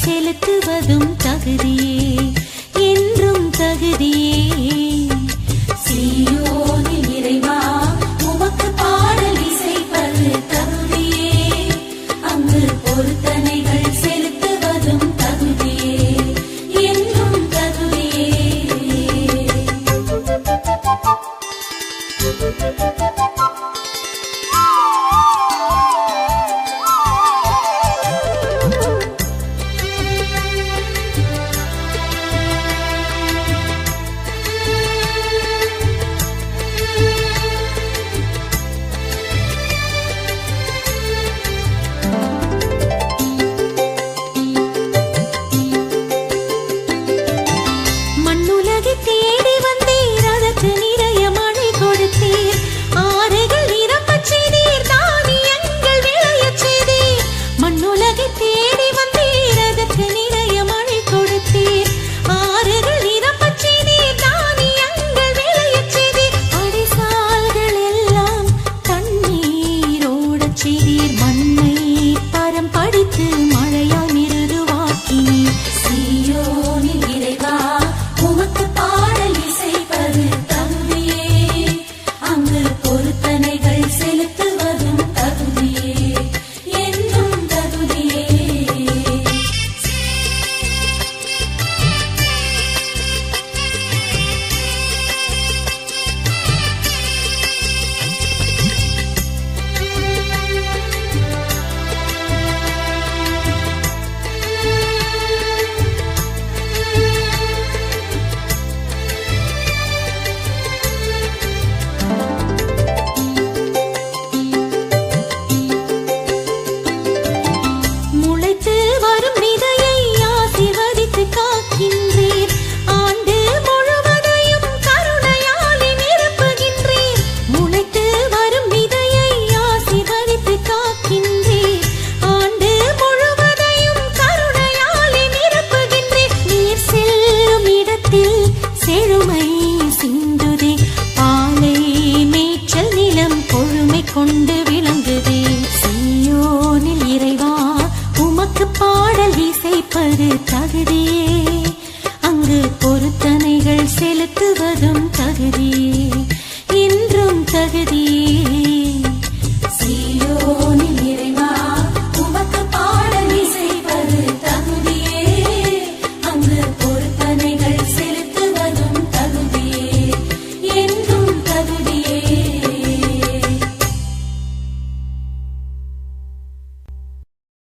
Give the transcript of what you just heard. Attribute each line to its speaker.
Speaker 1: செலுத்துவதும் தகுதியே, என்றும் தகுதியே. சீயோனில் இறைவா உமக்கு பாடல் இசைப்பது தகுதியே, அங்கு பொருத்தனைகள் செலுத்துவதும் தகுதியே, என்றும் தகுதியே. தேடி வந்தீர், அதற்கு நிறைய மழை கொடுத்தீர். ஆறுகள் நிரம்பச் செய்தீர், தானியங்கள் விளையச் செய்தீர். மண்ணுலகை தேடி வந்தீர், அதற்கு நிறைய மழை கொடுத்தீர். ஆறுகள் நிரம்பச் செய்தீர், தானியங்கள் விளையச் செய்தீர். அடிசால்கள் எல்லாம் தண்ணீரோடச் செய்தீர். மண்ணை பரம் படித்து மழையால் மிருதுவாக்கினீர். சீயோனில் இறைவா உமக்கு பாடல் இசைப்பது தகுதியே, அங்கு பொருத்தனைகள் செலுத்துவதும் தகுதியே, என்றும் தகுதியே. செழுமை சிந்துதே, பாலை மேய்ச்சல் நிலம் கொழுமை கொண்டு விளங்குதே. சீயோனில் இறைவா உமக்கு பாடல் இசைப்பது தகுதியே, அங்கு பொருத்தனைகள் செலுத்துவதும் தகுதியே, என்றும் தகுதியே.